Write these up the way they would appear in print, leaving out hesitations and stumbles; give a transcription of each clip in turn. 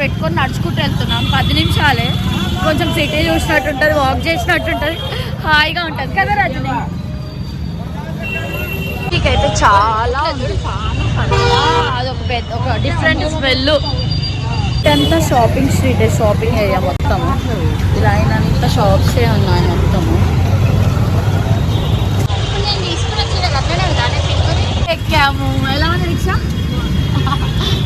పెట్టుకొని నడుచుకుంటూ వెళ్తున్నాం. 10 నిమిషాలే. కొంచెం సిటీ చూసినట్టు ఉంటుంది, వాక్ చేసినట్టు ఉంటుంది, హాయిగా ఉంటుంది కదా రజని. అయితే చాలా అదొక పెద్ద ఒక డిఫరెంట్ స్మెల్. ఇదంతా షాపింగ్ స్ట్రీట్, షాపింగ్ ఏరియా మొత్తం. లైన్ అంతా షాప్సే ఉన్నాయి మొత్తము. ఎక్కాము. ఎలా ఉంది రిక్షా?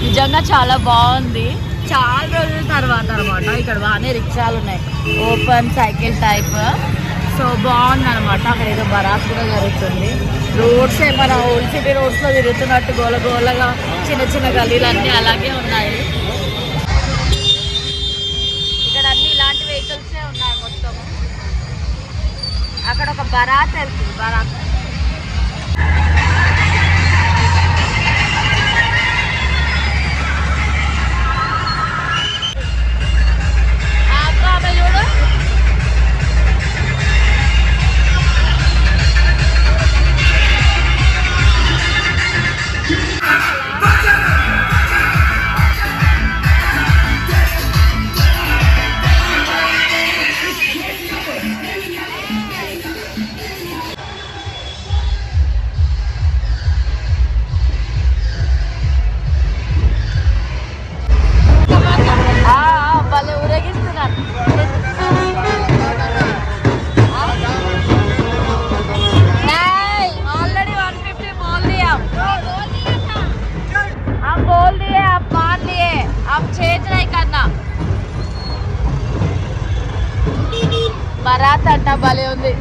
నిజంగా చాలా బాగుంది. చాలా రోజుల తర్వాత అనమాట ఇక్కడ బాగానే రిక్షాలు ఉన్నాయి, ఓపెన్ సైకిల్ టైప్. సో బాగుంది అనమాట. అక్కడ ఏదో బరాత్ కూడా జరుగుతుంది. రోడ్స్ మన ఓల్డ్ సిటీ రోడ్స్లో తిరుగుతున్నట్టు గోల గోలగా చిన్న చిన్న గల్లీలు అలాగే ఉన్నాయి. ఇక్కడ అన్ని ఇలాంటి వెహికల్సే ఉన్నాయి మొత్తము. అక్కడ ఒక బరాత్ వెళ్తుంది, బరాత్. బరాత్ అంట, భలే ఉంది.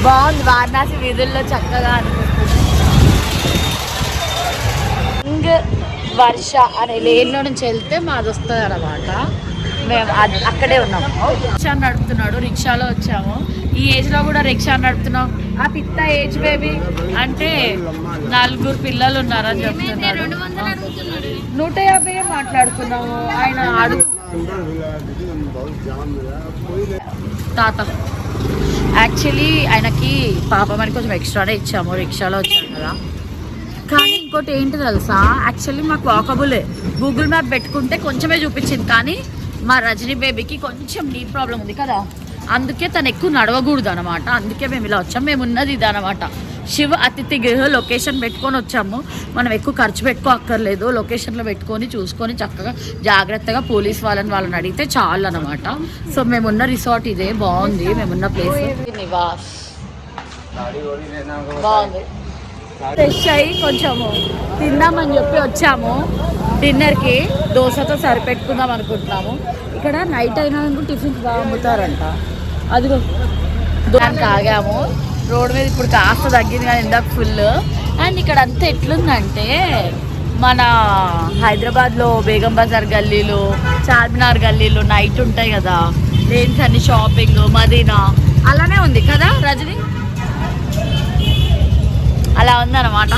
బాగుంది. వారణాసి వీధుల్లో చక్కగా అనిపిస్తుంది. వర్ష అనే లేన్లో నుంచి వెళ్తే మాది వస్తుంది అన్నమాట. మేము అక్కడే ఉన్నాము. రిక్షా నడుపుతున్నాడు, రిక్షాలో వచ్చాము. ఈ ఏజ్లో కూడా రిక్షా నడుపుతున్నాం. ఆ పిత్త ఏజ్ బేబీ అంటే 4 పిల్లలు ఉన్నారని చెప్తున్నారు. 150 మాట్లాడుతున్నాము. ఆయన తాత యాక్చువల్లీ ఆయనకి పాపం అని కొంచెం ఎక్స్ట్రానే ఇచ్చాము. రిక్షాలో వచ్చాము కదా. కానీ ఇంకోటి ఏంటి తెలుసా, యాక్చువల్లీ మాకు వాకబులే. గూగుల్ మ్యాప్ పెట్టుకుంటే కొంచెమే చూపించింది, కానీ మా రజనీ బేబీకి కొంచెం నీ ప్రాబ్లం ఉంది కదా, అందుకే తను ఎక్కువ నడవకూడదు అనమాట. అందుకే మేము ఇలా వచ్చాము. మేము ఉన్నది ఇది అనమాట, శివ అతిథి గృహ లొకేషన్ పెట్టుకొని వచ్చాము. మనం ఎక్కువ ఖర్చు పెట్టుకోక్కర్లేదు. లొకేషన్లో పెట్టుకొని చూసుకొని చక్కగా జాగ్రత్తగా పోలీస్ వాళ్ళని అడిగితే చాలు అనమాట. సో మేమున్న రిసార్ట్ ఇదే, బాగుంది. మేమున్న ప్లేస్ నివాస్ బాగుంది. ఫ్రెష్ అయ్యి కొంచెము తిందామని చెప్పి వచ్చాము డిన్నర్కి. దోశతో సరిపెట్టుకుందాం అనుకుంటున్నాము. ఇక్కడ నైట్ అయినా టిఫిన్స్ బాగా అమ్ముతారంట. అదిగో దానికి ఆగాము. రోడ్ మీద ఇప్పుడు కాస్త తగ్గింది కానీ ఇందాక ఫుల్. అండ్ ఇక్కడ అంతా ఎట్లుందంటే మన హైదరాబాద్లో బేగం బజార్ గల్లీలు, చార్మినార్ గల్లీలు నైట్ ఉంటాయి కదా, లేన్స్ అన్ని షాపింగ్, మదీనా అలానే ఉంది కదా రజని. అలా ఉందన్నమాట.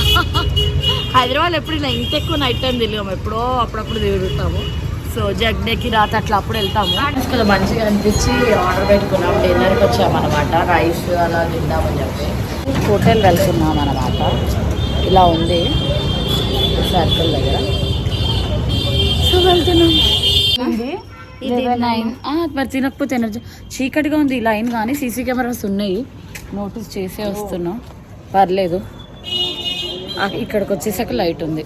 హైదరాబాద్ ఎప్పుడు ఇలా ఇంత ఎక్కువ నైట్ టైం తిరిగాము, ఎప్పుడో అప్పుడప్పుడు తిరుగుతాము. సో జగ్డేకి రాత అట్లా అప్పుడు వెళ్తాము. కొంచెం మంచిగా అనిపించి ఆర్డర్ పెట్టుకున్నాం. డిన్నర్కి వచ్చామన్నమాట. రైస్ అలా తిందామని చెప్పి హోటల్ వెళ్తున్నాం అన్నమాట. ఇలా ఉంది సర్కిల్ దగ్గర. సో వెళ్తున్నాం. మరి తినకపోతే ఎనర్జీ చీకటిగా ఉంది లైన్, కానీ సీసీ కెమెరాస్ ఉన్నాయి. నోటీస్ చేసే వస్తున్నాం. పర్లేదు. ఇక్కడికి వచ్చేసాక లైట్ ఉంది.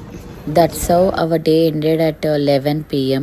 That's how our day ended at 11 PM.